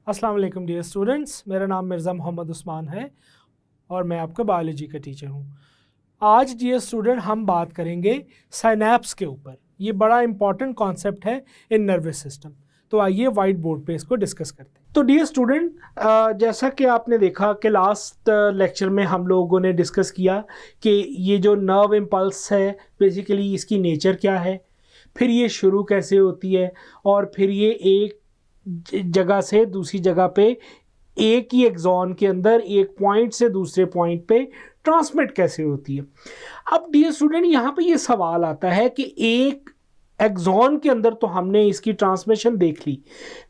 अस्सलाम वालेकुम dear students, मेरा नाम मिर्ज़ा मोहम्मद उस्मान है और मैं आपका बायोलॉजी का टीचर हूँ। आज डियर स्टूडेंट हम बात करेंगे साइनैप्स के ऊपर। ये बड़ा इंपॉर्टेंट कॉन्सेप्ट है इन नर्वस सिस्टम। तो आइए वाइट बोर्ड पे इसको डिस्कस करते हैं। तो डियर स्टूडेंट, जैसा कि आपने देखा कि लास्ट लेक्चर में हम लोगों ने डिस्कस किया कि ये जो नर्व इम्पल्स है बेसिकली इसकी नेचर क्या है, फिर ये शुरू कैसे होती है और फिर ये एक जगह से दूसरी जगह पे एक ही एक्सॉन के अंदर एक पॉइंट से दूसरे पॉइंट पे ट्रांसमिट कैसे होती है। अब डियर स्टूडेंट, यहाँ पे ये सवाल आता है कि एक एक्सॉन के अंदर तो हमने इसकी ट्रांसमिशन देख ली,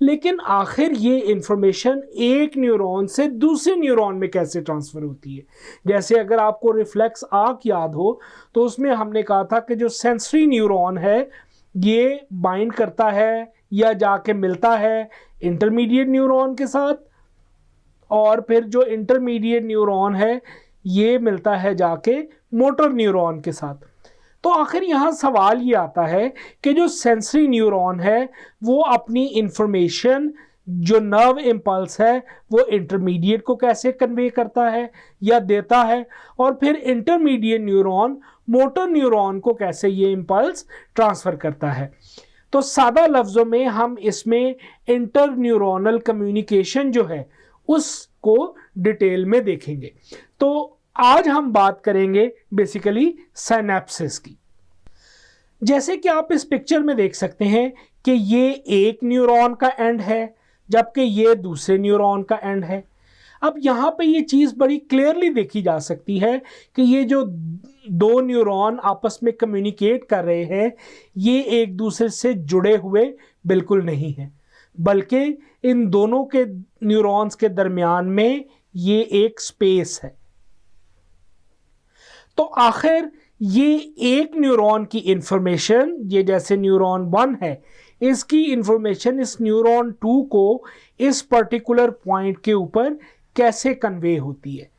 लेकिन आखिर ये इंफॉर्मेशन एक न्यूरॉन से दूसरे न्यूरॉन में कैसे ट्रांसफ़र होती है। जैसे अगर आपको रिफ्लेक्स आर्क याद हो तो उसमें हमने कहा था कि जो सेंसरी न्यूरॉन है ये बाइंड करता है या जाके मिलता है इंटरमीडिएट न्यूरॉन के साथ, और फिर जो इंटरमीडिएट न्यूरॉन है ये मिलता है जाके मोटर न्यूरॉन के साथ। तो आखिर यहाँ सवाल ये आता है कि जो सेंसरी न्यूरॉन है वो अपनी इंफॉर्मेशन जो नर्व इम्पल्स है वो इंटरमीडिएट को कैसे कन्वे करता है या देता है, और फिर इंटरमीडिएट न्यूरॉन मोटर न्यूरॉन को कैसे ये इम्पल्स ट्रांसफ़र करता है। तो सादा लफ्ज़ों में हम इसमें इंटर न्यूरोनल कम्युनिकेशन जो है उसको डिटेल में देखेंगे। तो आज हम बात करेंगे बेसिकली साइनेप्सिस की। जैसे कि आप इस पिक्चर में देख सकते हैं कि ये एक न्यूरॉन का एंड है जबकि ये दूसरे न्यूरॉन का एंड है। अब यहाँ पे ये चीज़ बड़ी क्लियरली देखी जा सकती है कि ये जो दो न्यूरॉन आपस में कम्युनिकेट कर रहे हैं ये एक दूसरे से जुड़े हुए बिल्कुल नहीं हैं, बल्कि इन दोनों के न्यूरॉन्स के दरमियान में ये एक स्पेस है। तो आखिर ये एक न्यूरॉन की इंफॉर्मेशन, ये जैसे न्यूरॉन 1 है, इसकी इंफॉर्मेशन इस न्यूरॉन 2 को इस पर्टिकुलर पॉइंट के ऊपर कैसे कन्वे होती है।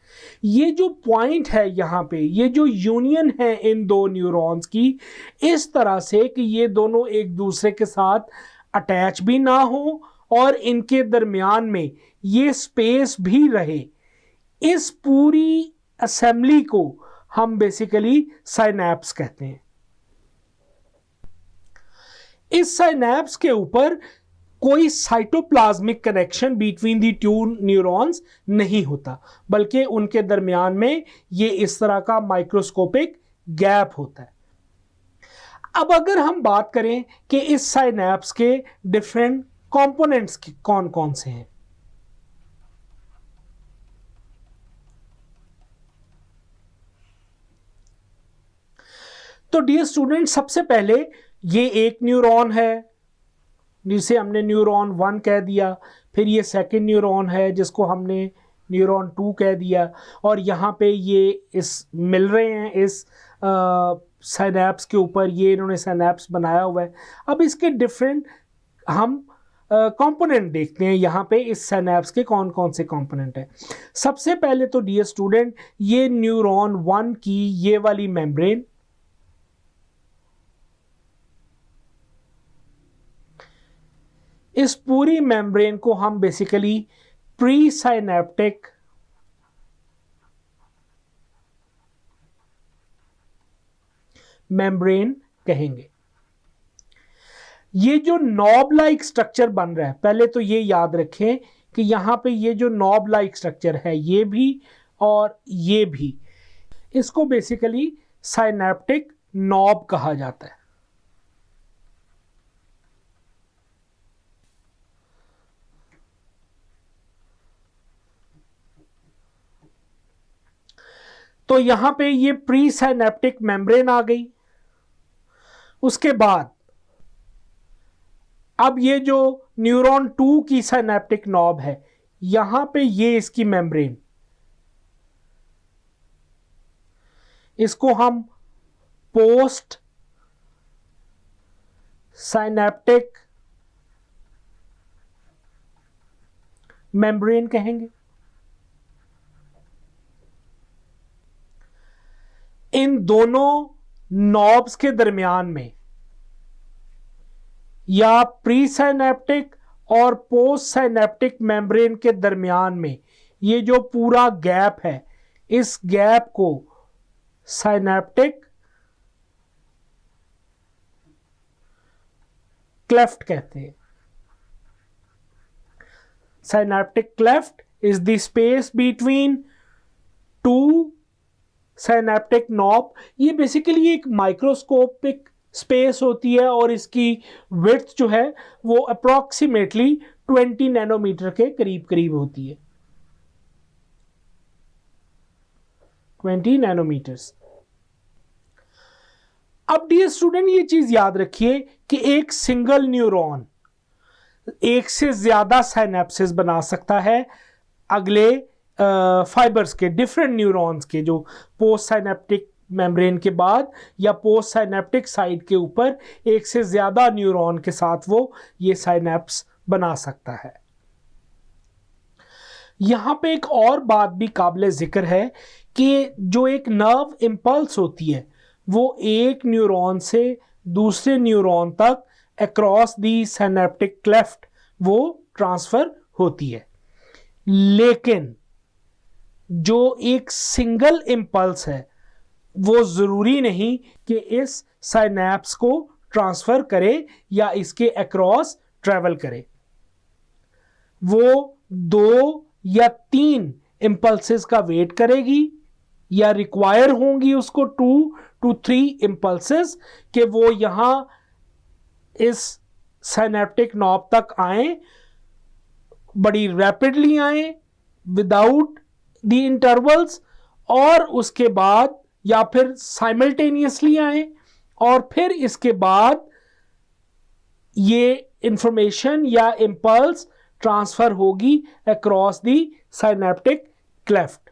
ये जो पॉइंट है यहाँ पे, ये जो यूनियन है इन दो न्यूरॉन्स की, इस तरह से कि ये दोनों एक दूसरे के साथ अटैच भी ना हो और इनके दरमियान में ये स्पेस भी रहे, इस पूरी असेंबली को हम बेसिकली साइनैप्स कहते हैं। इस साइनैप्स के ऊपर कोई cytoplasmic connection between the to neurons नहीं होता, बल्कि उनके दरमियान में ये इस तरह का माइक्रोस्कोपिक गैप होता है। अब अगर हम बात करें कि इस साइनैप्स के डिफरेंट कंपोनेंट्स कौन कौन से हैं, तो डियर स्टूडेंट, सबसे पहले ये एक न्यूरॉन है जिसे हमने न्यूरॉन 1 कह दिया, फिर ये सेकंड न्यूरॉन है जिसको हमने न्यूरॉन 2 कह दिया, और यहाँ पे ये इस मिल रहे हैं इस साइनैप्स के ऊपर, ये इन्होंने साइनैप्स बनाया हुआ है। अब इसके डिफरेंट हम कंपोनेंट देखते हैं यहाँ पे इस साइनैप्स के कौन कौन से कंपोनेंट हैं। सबसे पहले तो डियर स्टूडेंट, ये न्यूरॉन 1 की ये वाली मेम्ब्रेन, इस पूरी मेम्ब्रेन को हम बेसिकली प्री साइनेप्टिक मेम्ब्रेन कहेंगे। ये जो नॉब लाइक स्ट्रक्चर बन रहा है, पहले तो ये याद रखें कि यहाँ पे ये जो नॉब लाइक स्ट्रक्चर है ये भी और ये भी, इसको बेसिकली साइनेप्टिक नॉब कहा जाता है। तो यहां पे ये प्री साइनेप्टिक मेम्ब्रेन आ गई। उसके बाद अब ये जो न्यूरॉन 2 की साइनेप्टिक नॉब है, यहां पे ये इसकी मेम्ब्रेन, इसको हम पोस्ट साइनेप्टिक मेम्ब्रेन कहेंगे। इन दोनों नॉब्स के दरमियान में या प्री साइनेप्टिक और पोस्ट साइनेप्टिक मेम्ब्रेन के दरमियान में ये जो पूरा गैप है, इस गैप को साइनेप्टिक क्लेफ्ट कहते हैं। Synaptic cleft is the space between two synaptic knob. ये बेसिकली एक माइक्रोस्कोपिक स्पेस होती है और इसकी विड्थ जो है वो अप्रॉक्सीमेटली 20 नैनोमीटर के करीब करीब होती है, 20 नैनोमीटर्स। अब डियर स्टूडेंट ये चीज याद रखिए कि एक सिंगल न्यूरॉन एक से ज्यादा साइनेप्सिस बना सकता है अगले फाइबर्स के, डिफरेंट न्यूरॉन्स के, जो पोस्ट साइनेप्टिक मेम्ब्रेन के बाद या पोस्ट साइनेप्टिक साइड के ऊपर एक से ज्यादा न्यूरॉन के साथ वो ये साइनेप्स बना सकता है। यहां पे एक और बात भी काबिल जिक्र है कि जो एक नर्व इंपल्स होती है वो एक न्यूरॉन से दूसरे न्यूरॉन तक अक्रॉस दी साइनेप्टिक क्लेफ्ट वो ट्रांसफर होती है, लेकिन जो एक सिंगल इंपल्स है वो जरूरी नहीं कि इस साइनेप्स को ट्रांसफर करे या इसके अक्रॉस ट्रेवल करे। वो 2 या 3 इंपल्सेस का वेट करेगी या रिक्वायर होंगी उसको 2 to 3 इंपल्सेस कि वो यहां इस साइनेप्टिक नॉब तक आए, बड़ी रैपिडली आए विदाउट द इंटरवल्स, और उसके बाद या फिर साइमल्टेनियसली आए, और फिर इसके बाद ये इंफॉर्मेशन या इंपल्स ट्रांसफर होगी अक्रॉस द साइनेप्टिक क्लेफ्ट।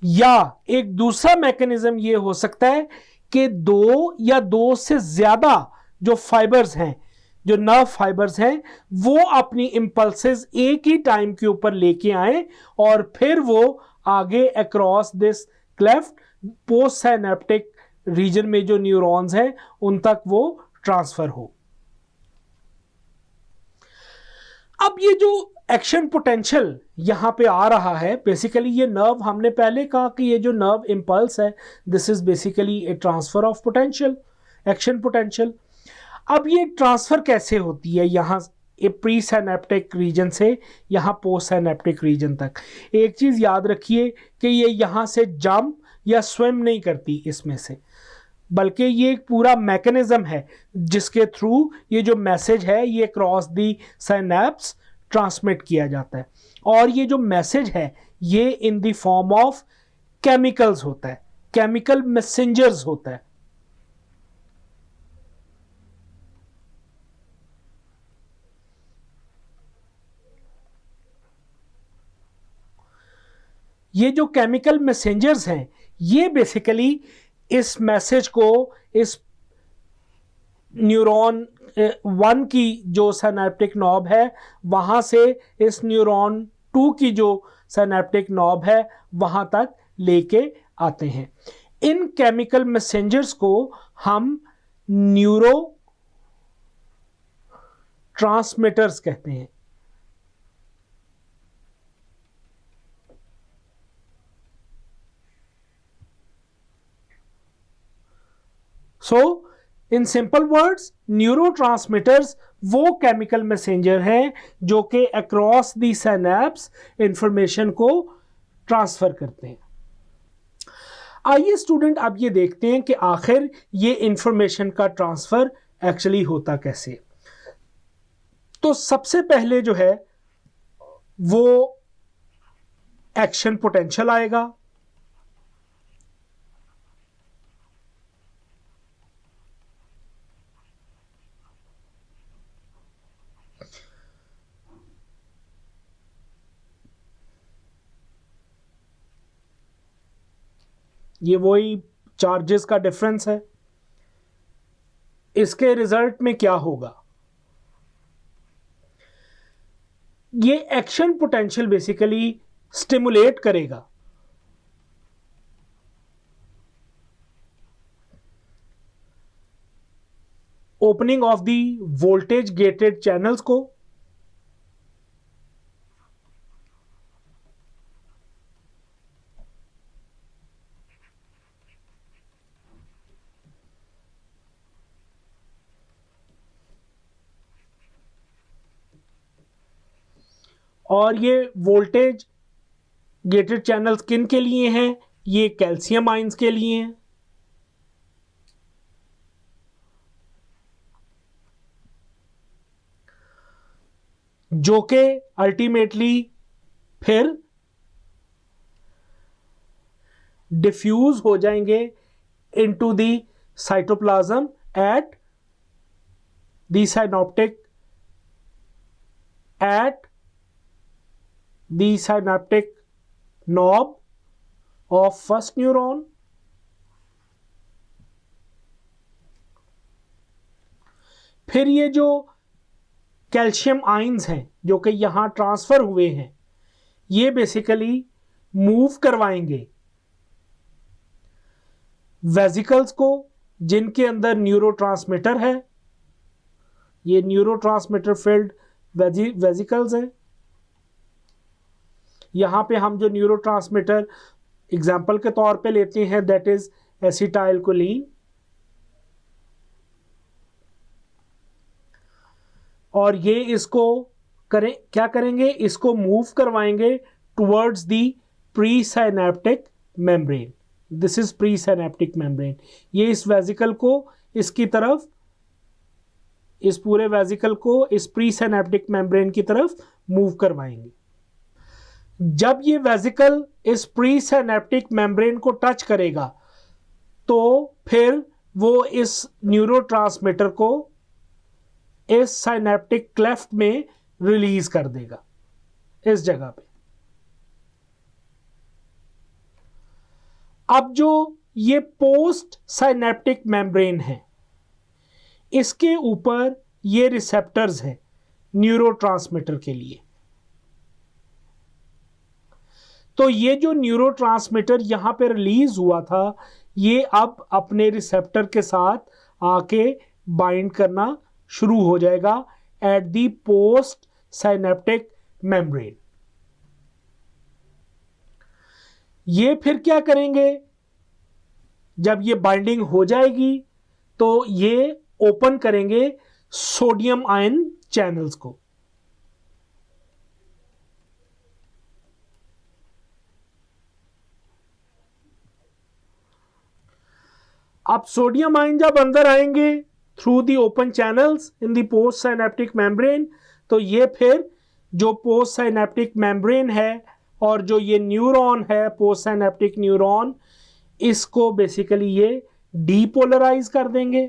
या एक दूसरा मैकेनिज्म ये हो सकता है कि 2 या 2 से ज्यादा जो फाइबर्स हैं, जो नर्व फाइबर्स हैं, वो अपनी इंपल्सेस एक ही टाइम के ऊपर लेके आए और फिर वो आगे across this cleft post synaptic region में जो न्यूरॉन्स हैं उन तक वो ट्रांसफर हो। अब ये जो एक्शन पोटेंशियल यहां पे आ रहा है, बेसिकली ये नर्व, हमने पहले कहा कि ये जो नर्व इंपल्स है this is basically A transfer of potential, action potential. अब ये ट्रांसफर कैसे होती है यहां प्री साइनेप्टिक रीजन से यहां पोस्ट साइनेप्टिक रीजन तक? एक चीज याद रखिए कि ये यहां से जंप या स्विम नहीं करती इसमें से, बल्कि ये एक पूरा मैकेनिज्म है जिसके थ्रू ये जो मैसेज है ये क्रॉस दी साइनेप्स ट्रांसमिट किया जाता है। और ये जो मैसेज है ये in the form of chemicals होता है, केमिकल मैसेंजर्स होता है। ये जो केमिकल मैसेंजर्स हैं ये बेसिकली इस मैसेज को इस न्यूरॉन 1 की जो साइनेप्टिक नॉब है वहां से इस न्यूरॉन 2 की जो साइनेप्टिक नॉब है वहां तक लेके आते हैं। इन केमिकल मैसेंजर्स को हम न्यूरो ट्रांसमीटर्स कहते हैं। सो इन सिंपल वर्ड्स, न्यूरोट्रांसमीटर्स वो केमिकल मैसेंजर हैं जो कि अक्रॉस दी सिनेप्स इंफॉर्मेशन को ट्रांसफर करते हैं। आइए स्टूडेंट अब ये देखते हैं कि आखिर ये इंफॉर्मेशन का ट्रांसफर एक्चुअली होता कैसे। तो सबसे पहले जो है वो एक्शन पोटेंशियल आएगा, ये वही चार्जेस का डिफरेंस है। इसके रिजल्ट में क्या होगा, ये एक्शन पोटेंशियल बेसिकली स्टिमुलेट करेगा opening of the voltage gated channels को, और ये वोल्टेज गेटेड चैनल्स किन के लिए हैं? ये कैल्शियम आयंस के लिए हैं। जो कि अल्टीमेटली फिर डिफ्यूज हो जाएंगे into the cytoplasm at the synaptic knob of first neuron. फिर ये जो कैल्शियम आयंस हैं जो कि यहां ट्रांसफर हुए हैं, ये बेसिकली मूव करवाएंगे वेसिकल्स को, जिनके अंदर न्यूरोट्रांसमीटर है। ये न्यूरोट्रांसमीटर फिल्ड वेसिकल्स हैं। यहां पे हम जो न्यूरोट्रांसमीटर एग्जाम्पल के तौर पे लेते हैं, दैट इज एसिटाइलकोलिन। और ये इसको क्या करेंगे? इसको मूव करवाएंगे towards the pre synaptic membrane. This is pre synaptic membrane. ये इस वेसिकल को इसकी तरफ, इस पूरे वेसिकल को इस प्री साइनेप्टिक मेम्ब्रेन की तरफ मूव करवाएंगे। जब ये वेसिकल इस प्री साइनेप्टिक मेम्ब्रेन को टच करेगा तो फिर वो इस न्यूरोट्रांसमीटर को इस साइनेप्टिक क्लेफ्ट में रिलीज कर देगा, इस जगह पे। अब जो ये पोस्ट साइनेप्टिक मेम्ब्रेन है, इसके ऊपर ये रिसेप्टर्स हैं न्यूरोट्रांसमीटर के लिए। तो ये जो न्यूरोट्रांसमीटर यहां पे रिलीज हुआ था, ये अब अपने रिसेप्टर के साथ आके बाइंड करना शुरू हो जाएगा at the post synaptic membrane. ये फिर क्या करेंगे? जब ये बाइंडिंग हो जाएगी तो ये ओपन करेंगे सोडियम आयन चैनल्स को। अब सोडियम आयन जब अंदर आएंगे through the open channels in the post synaptic membrane, तो ये फिर जो पोस्ट साइनेप्टिक मेम्ब्रेन है और जो ये न्यूरॉन है पोस्ट साइनेप्टिक न्यूरॉन, इसको बेसिकली ये डीपोलराइज कर देंगे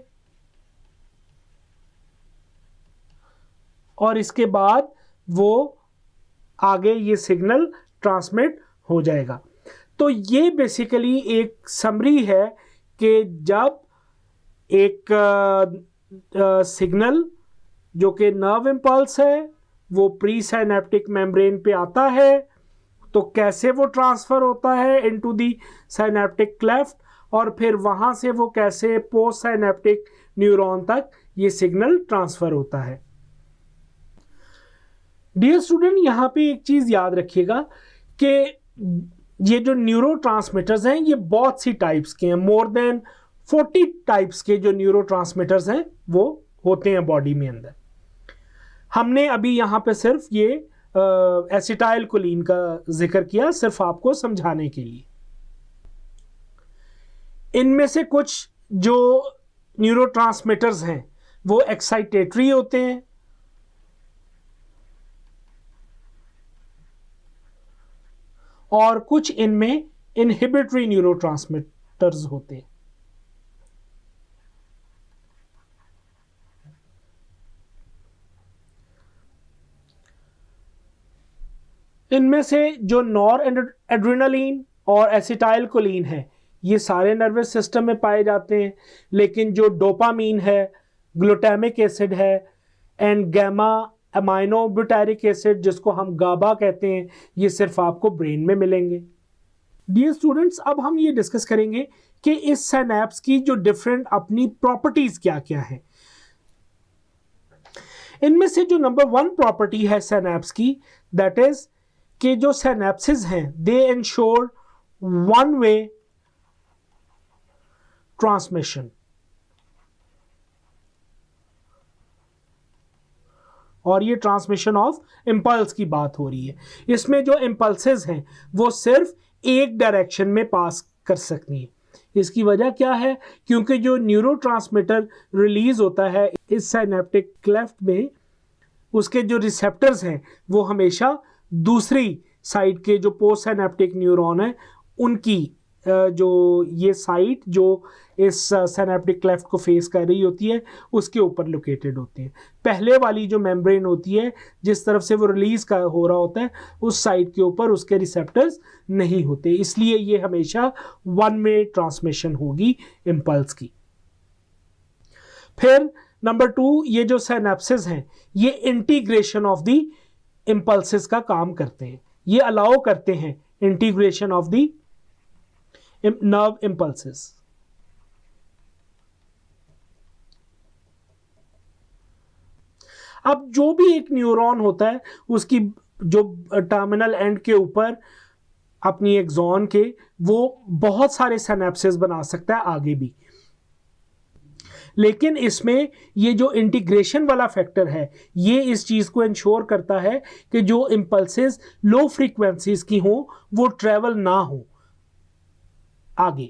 और इसके बाद वो आगे ये सिग्नल ट्रांसमिट हो जाएगा। तो ये बेसिकली एक समरी है कि जब एक सिग्नल जो कि नर्व इम्पल्स है वो प्री साइनेप्टिक मेम्ब्रेन पे आता है, तो कैसे वो ट्रांसफर होता है इनटू दी साइनेप्टिक क्लेफ्ट, और फिर वहां से वो कैसे पोस्ट साइनेप्टिक न्यूरॉन तक ये सिग्नल ट्रांसफर होता है। डियर स्टूडेंट, यहां पे एक चीज याद रखिएगा कि ये जो न्यूरोट्रांसमीटर्स हैं ये बहुत सी टाइप्स के हैं। मोर देन 40 टाइप्स के जो न्यूरोट्रांसमीटर्स हैं वो होते हैं बॉडी में अंदर। हमने अभी यहाँ पे सिर्फ ये एसिटाइलकोलिन का जिक्र किया, सिर्फ आपको समझाने के लिए। इनमें से कुछ जो न्यूरोट्रांसमीटर्स हैं वो एक्साइटेटरी होते हैं और कुछ इनमें इनहिबिटरी न्यूरोट्रांसमीटर्स होते हैं। इनमें से जो नॉर एड्रेनालिन और एसिटाइलकोलिन है ये सारे नर्वस सिस्टम में पाए जाते हैं, लेकिन जो डोपामीन है, ग्लूटामिक एसिड है and gamma amino butyric acid जिसको हम गाबा कहते हैं, ये सिर्फ आपको ब्रेन में मिलेंगे। डियर स्टूडेंट्स, अब हम ये डिस्कस करेंगे कि इस सिनैप्स की जो डिफरेंट अपनी प्रॉपर्टीज क्या क्या हैं। इनमें से जो नंबर 1 प्रॉपर्टी है सिनैप्स की, दैट इज कि जो सिनैप्सेस हैं दे इंश्योर वन वे ट्रांसमिशन, और ये ट्रांसमिशन ऑफ इंपल्स की बात हो रही है। इसमें जो इंपल्सेस हैं वो सिर्फ एक डायरेक्शन में पास कर सकती हैं। इसकी वजह क्या है? क्योंकि जो न्यूरोट्रांसमीटर रिलीज होता है इस सिनैप्टिक क्लेफ्ट में, उसके जो रिसेप्टर्स हैं वो हमेशा दूसरी साइड के जो पोस्ट सिनैप्टिक न्यूरॉन है उनकी जो ये साइट जो इस सिनैप्टिक क्लेफ्ट को फेस कर रही होती है उसके ऊपर लोकेटेड होती है। पहले वाली जो मेम्ब्रेन होती है जिस तरफ से वो रिलीज का हो रहा होता है उस साइड के ऊपर उसके रिसेप्टर्स नहीं होते, इसलिए ये हमेशा वन वे ट्रांसमिशन होगी इम्पल्स की। फिर नंबर 2, ये जो सिनैप्सेस हैं ये इंटीग्रेशन ऑफ द इम्पल्सेस का काम करते हैं, ये अलाउ करते हैं integration of the nerve impulses. अब जो भी एक न्यूरॉन होता है उसकी जो टर्मिनल एंड के ऊपर अपनी एक्सॉन के वो बहुत सारे सिनैप्सेस बना सकता है आगे भी, लेकिन इसमें ये जो इंटीग्रेशन वाला फैक्टर है ये इस चीज को इंश्योर करता है कि जो इंपल्सेस लो फ्रीक्वेंसीज की हो वो ट्रेवल ना हो आगे,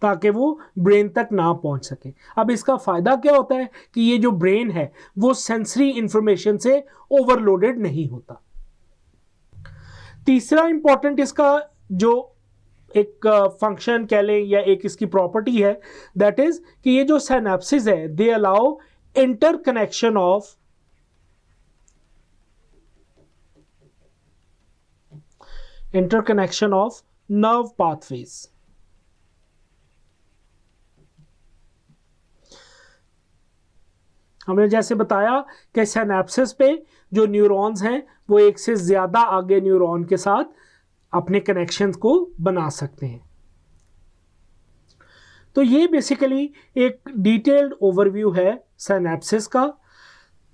ताकि वो ब्रेन तक ना पहुंच सके। अब इसका फायदा क्या होता है कि ये जो ब्रेन है वो सेंसरी इंफॉर्मेशन से ओवरलोडेड नहीं होता। तीसरा इंपॉर्टेंट इसका जो एक फंक्शन कह लें या एक इसकी प्रॉपर्टी है, दैट इज कि ये जो सिनैप्सेस है they allow interconnection of nerve pathways. हमने जैसे बताया कि सिनैप्सेस पे जो न्यूरॉन्स हैं वो एक से ज्यादा आगे न्यूरॉन के साथ अपने कनेक्शंस को बना सकते हैं। तो ये बेसिकली एक डिटेल्ड ओवरव्यू है सिनैप्सेस का।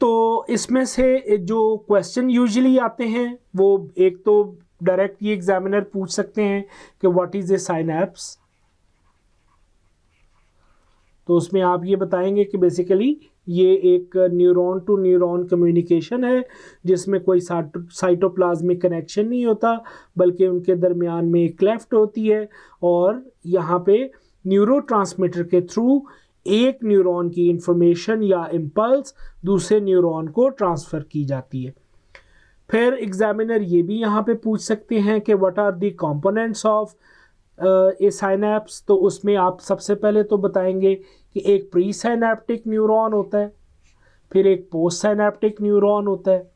तो इसमें से जो क्वेश्चन यूजुअली आते हैं वो एक तो डायरेक्ट ये एग्जामिनर पूछ सकते हैं कि व्हाट इज ए सिनैप्स, तो उसमें आप ये बताएंगे कि बेसिकली ये एक न्यूरॉन टू न्यूरॉन कम्युनिकेशन है जिसमें कोई साइटोप्लाज्मिक कनेक्शन नहीं होता बल्कि उनके दरमियान में एक क्लेफ्ट होती है और यहाँ पे न्यूरोट्रांसमीटर के थ्रू एक न्यूरॉन की इंफॉर्मेशन या इम्पल्स दूसरे न्यूरॉन को ट्रांसफ़र की जाती है। फिर एग्जामिनर ये भी यहाँ पे पूछ सकते हैं कि what are the components of a synapse, तो उसमें आप सबसे पहले तो बताएंगे कि एक प्री साइनैप्टिक न्यूरॉन होता है, फिर एक पोस्ट साइनैप्टिक न्यूरॉन होता है।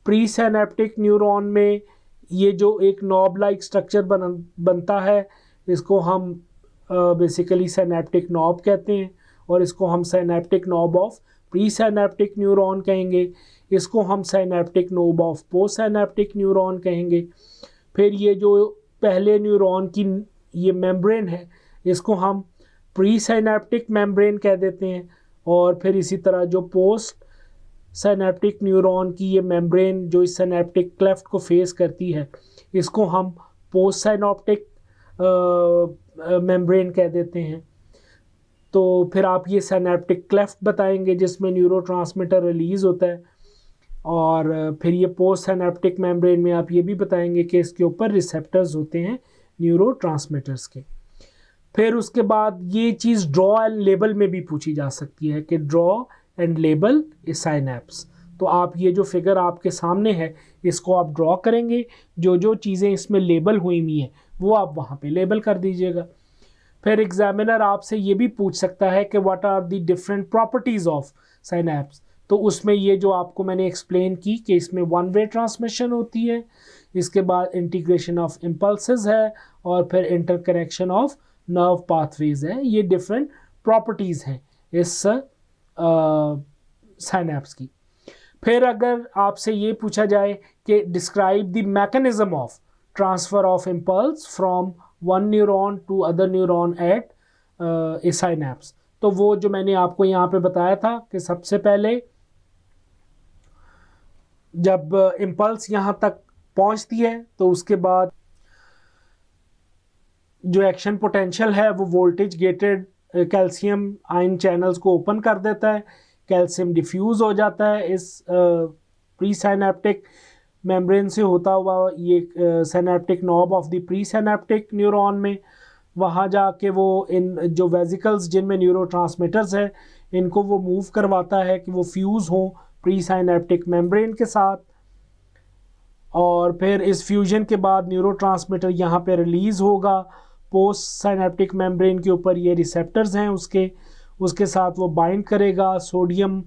प्री साइनैप्टिक न्यूरॉन में ये जो एक नॉब लाइक स्ट्रक्चर बनता है इसको हम बेसिकली साइनैप्टिक नॉब कहते हैं और इसको हम synaptic knob of pre synaptic neuron कहेंगे, इसको हम synaptic knob of post synaptic neuron कहेंगे। फिर ये जो पहले न्यूरॉन की ये मेम्ब्रेन है इसको हम प्री साइनैप्टिक मेम्ब्रेन कह देते हैं और फिर इसी तरह जो पोस्ट साइनैप्टिक न्यूरॉन की ये मेम्ब्रेन जो इस साइनैप्टिक क्लेफ्ट को फेस करती है इसको हम पोस्ट साइनैप्टिक मेम्ब्रेन कह देते हैं। तो फिर आप ये साइनैप्टिक क्लेफ्ट बताएंगे जिसमें न्यूरोट्रांसमीटर रिलीज़ होता है और फिर ये पोस्ट साइनैप्टिक मेम्ब्रेन में आप ये भी बताएंगे कि इसके ऊपर रिसेप्टर्स होते हैं न्यूरोट्रांसमीटर्स के। फिर उसके बाद ये चीज़ ड्रॉ एंड लेबल में भी पूछी जा सकती है कि draw and label A synapse. तो आप ये जो फिगर आपके सामने है इसको आप ड्रॉ करेंगे, जो जो चीज़ें इसमें लेबल हुई हुई हैं वो आप वहाँ पे लेबल कर दीजिएगा। फिर एग्जामिनर आपसे ये भी पूछ सकता है कि what are the different properties of synapse, तो उसमें ये जो आपको मैंने एक्सप्लेन की कि इसमें वन वे ट्रांसमिशन होती है, इसके बाद इंटीग्रेशन ऑफ इम्पल्सेस है और फिर इंटरकनेक्शन ऑफ नर्व पाथवेज है। ये डिफरेंट प्रॉपर्टीज़ हैं इस साइनैप्स की। फिर अगर आपसे ये पूछा जाए कि describe the mechanism of transfer of impulse from one neuron to other neuron at a synapse, तो वो जो मैंने आपको यहाँ पे बताया था कि सबसे पहले जब इम्पल्स यहाँ तक पहुँचती है तो उसके बाद जो एक्शन पोटेंशियल है वो voltage gated calcium ion channels को ओपन कर देता है, कैल्शियम डिफ्यूज़ हो जाता है इस प्री साइनेप्टिक मेम्ब्रेन से होता हुआ ये synaptic knob of the pre synaptic neuron में। वहाँ जाके वो इन जो वेसिकल्स जिनमें न्यूरोट्रांसमीटर्स है इनको वो मूव करवाता है कि वो फ्यूज़ हों प्री साइनेप्टिक मेम्ब्रेन के साथ, और फिर इस फ्यूजन के बाद न्यूरोट्रांसमीटर यहाँ पे रिलीज़ होगा पोस्ट साइनेप्टिक मेम्ब्रेन के ऊपर। ये रिसेप्टर्स हैं उसके साथ वो बाइंड करेगा, सोडियम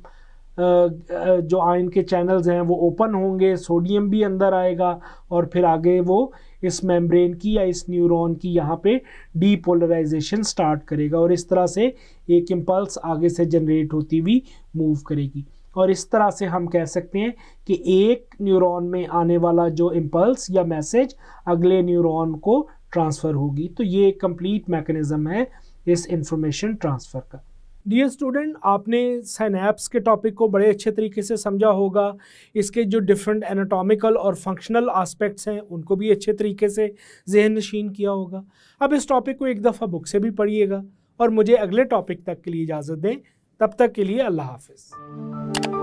जो आयन के चैनल्स हैं वो ओपन होंगे, सोडियम भी अंदर आएगा और फिर आगे वो इस मेम्ब्रेन की या इस न्यूरॉन की यहाँ पे डीपोलराइजेशन स्टार्ट करेगा और इस तरह से एक इम्पल्स आगे से जनरेट होती हुई मूव करेगी। और इस तरह से हम कह सकते हैं कि एक न्यूरॉन में आने वाला जो इम्पल्स या मैसेज अगले न्यूरॉन को ट्रांसफ़र होगी। तो ये एक कंप्लीट मैकेनिज़्म है इस इंफॉर्मेशन ट्रांसफ़र का। डियर स्टूडेंट, आपने साइनैप्स के टॉपिक को बड़े अच्छे तरीके से समझा होगा। इसके जो डिफरेंट एनाटॉमिकल और फंक्शनल एस्पेक्ट्स हैं उनको भी अच्छे तरीके से ज़हन नशीन किया होगा। अब इस टॉपिक को एक दफ़ा बुक से भी पढ़िएगा और मुझे अगले टॉपिक तक के लिए इजाज़त दें। तब तक के लिए अल्लाह हाफ़िज़।